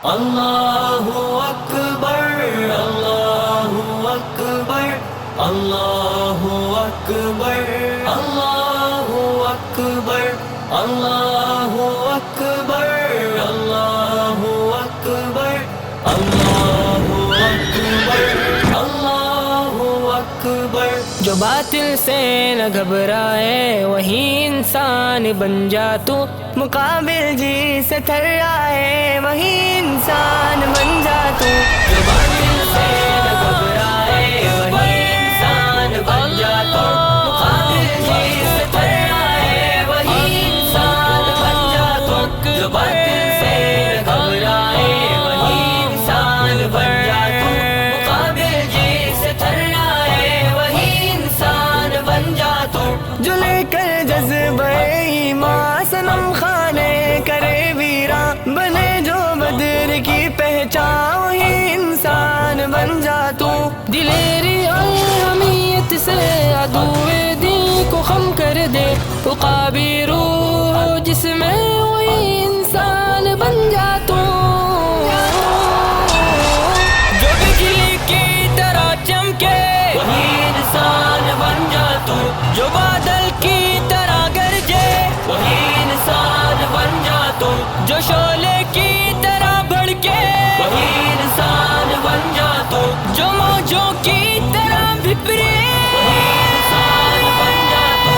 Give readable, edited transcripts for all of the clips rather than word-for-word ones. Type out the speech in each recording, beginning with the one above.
اللہ اکبر اللہ اکبر اللہ اکبر اللہ اکبر اللہ اکبر اللہ اکبر اللہ اکبر اللہ اکبر۔ جو باطل سے نہ گھبرائے وہی انسان بن جا تو، مقابل جی سے تھرائے وہی انسان بن جا تو۔ جو باطل سے نہ گھبرائے وہی انسان بن جا تو، مقابل جی سے تھرائے وہی انسان بن جا تو۔ جو باطل سے نہ گھبرائے وہی انسان بن جا تو، مقابل جی سے تھرائے وہی انسان بن جا تو۔ جو لے کر جذبہ ایمان صنم خانے کرے ویرا، بنے جو بدر کی پہچان وہی انسان بن جا تو۔ دلیری اور حمیت سے عدو دین کو خم کر دے، عقابی روح ہو جس میں وہی انسان بن جا تو۔ جو بجلی کی طرح چمکے وہی انسان بن جا تو۔ جو بادل کی طرح گرجے وہی انسان بن جا تو۔ جو شعلے کی طرح بھڑکے وہی انسان بن جا تو۔ جو موجوں کی طرح بھپرے وہی انسان بن جا تو۔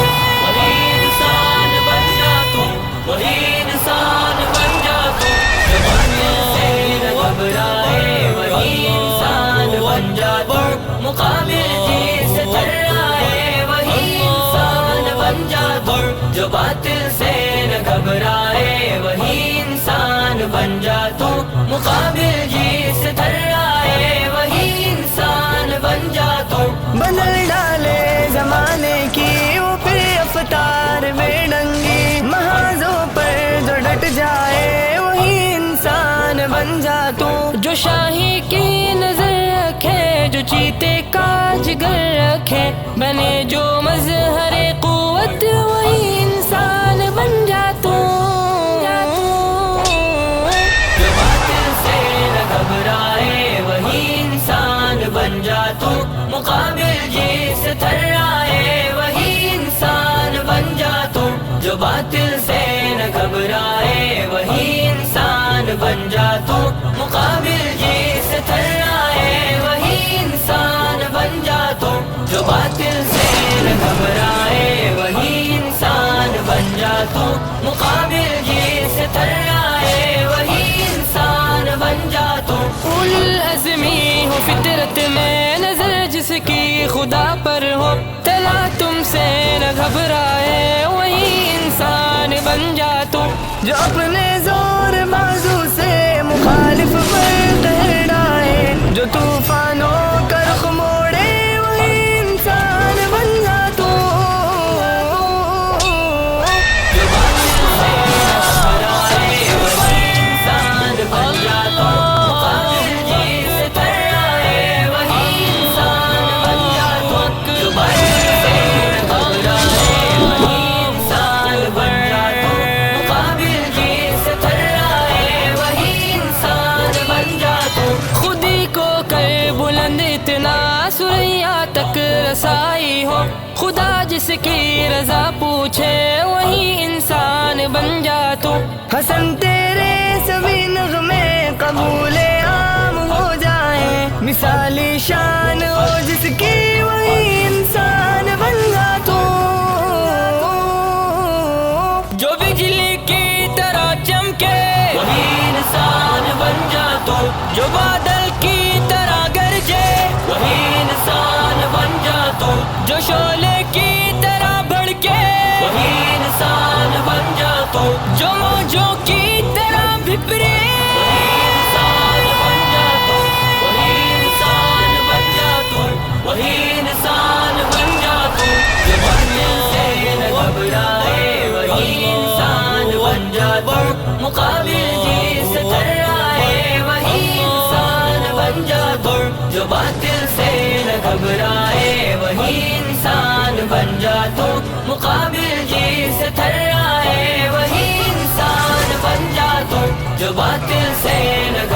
وہی انسان بن جا تو۔ وہی انسان بن جا تو۔ جو باطل سے نہ گھبرائے وہی انسان بن جا تو، مقابل جی سے تھرائے وہی انسان بن جا تو۔ جو باطل سے نہ گھبرائے وہی انسان بن جا تو، مقابل جی سے تھرائے وہی انسان بن جا تو۔ بدل ڈالے زمانے کی وہ پھر افطار میں ڈنگی، محاذوں پر جو ڈٹ جائے وہی انسان بن جا تو۔ جو شاہی کی نظر رکھے، جو چیتے کا جگر رکھے، بنے جو مظہر قوت وہی انسان بن جا تو۔ جو باطل سے نہ گھبرائے وہی انسان بن جا تو، مقابل جی سے تھرائے وہی انسان بن جا تو۔ جو باطل سے نہ گھبرائے وہی انسان بن جا تو، مقابل جی سے تھرائے وہی انسان بن جا تو۔ جو باطل سے نہ گھبرائے وہی انسان بن جا تو، مقابل جی سے تھرائے وہی انسان بن جا تو۔ اولو العزمی ہو فطرت میں نظر جس کی خدا پر ہو، تلا تم سے نہ گھبرائے وہی انسان بن جا تو۔ جو اپنے زور بازو سے مخالف پر قہر ڈھائے، جو طوفانوں کا رخ موڑے وہی انسان بن جا تو۔ جو باطل سے نہ گھبرائے وہی انسان بن جا تو، مقابل جی سے تھرائے وہی انسان بن جا تو۔ جو باطل سے نہ گھبرائے وہی انسان بن جا تو، مقابل جی سے تھرائے وہی انسان بن جا تو۔ خودی کو کر بلند اتنا سریا تک رسائی ہو، خدا جس کی رضا پوچھے وہی انسان بن جا تو۔ حسن تیرے سبھی نغمے قبول عام ہو جائیں، مثالی شان ہو جس کی وہی انسان بن جا تو۔ جو بجلی کی طرح چمکے وہی انسان بن جا تو۔ جو بادل کی طرح گرجے وہی انسان بن جا تو۔ جو شعلے کی طرح بھڑکے وہی انسان بن جا تو۔ جو موجوں کی طرح بھپرے وہی انسان بن جا تو۔ وہی انسان بن جا تو۔ وہی انسان بن جا تو۔ جو باطل سے نہ گھبرائے وہی انسان بن جا تو، مقابل جی سے تھرائے وہی انسان بن جا تو۔ جو باطل سے نہ گھبرائے وہی انسان بن جا تو، مقابل جی سے تھرائے وہی انسان بن جا تو۔ جو باطل سے نہ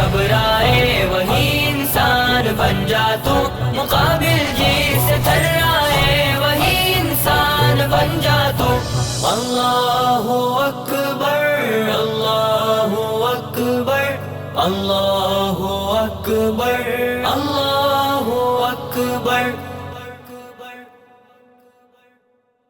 اللہ اکبر اللہ اکبر اللہ اکبر اللہ اکبر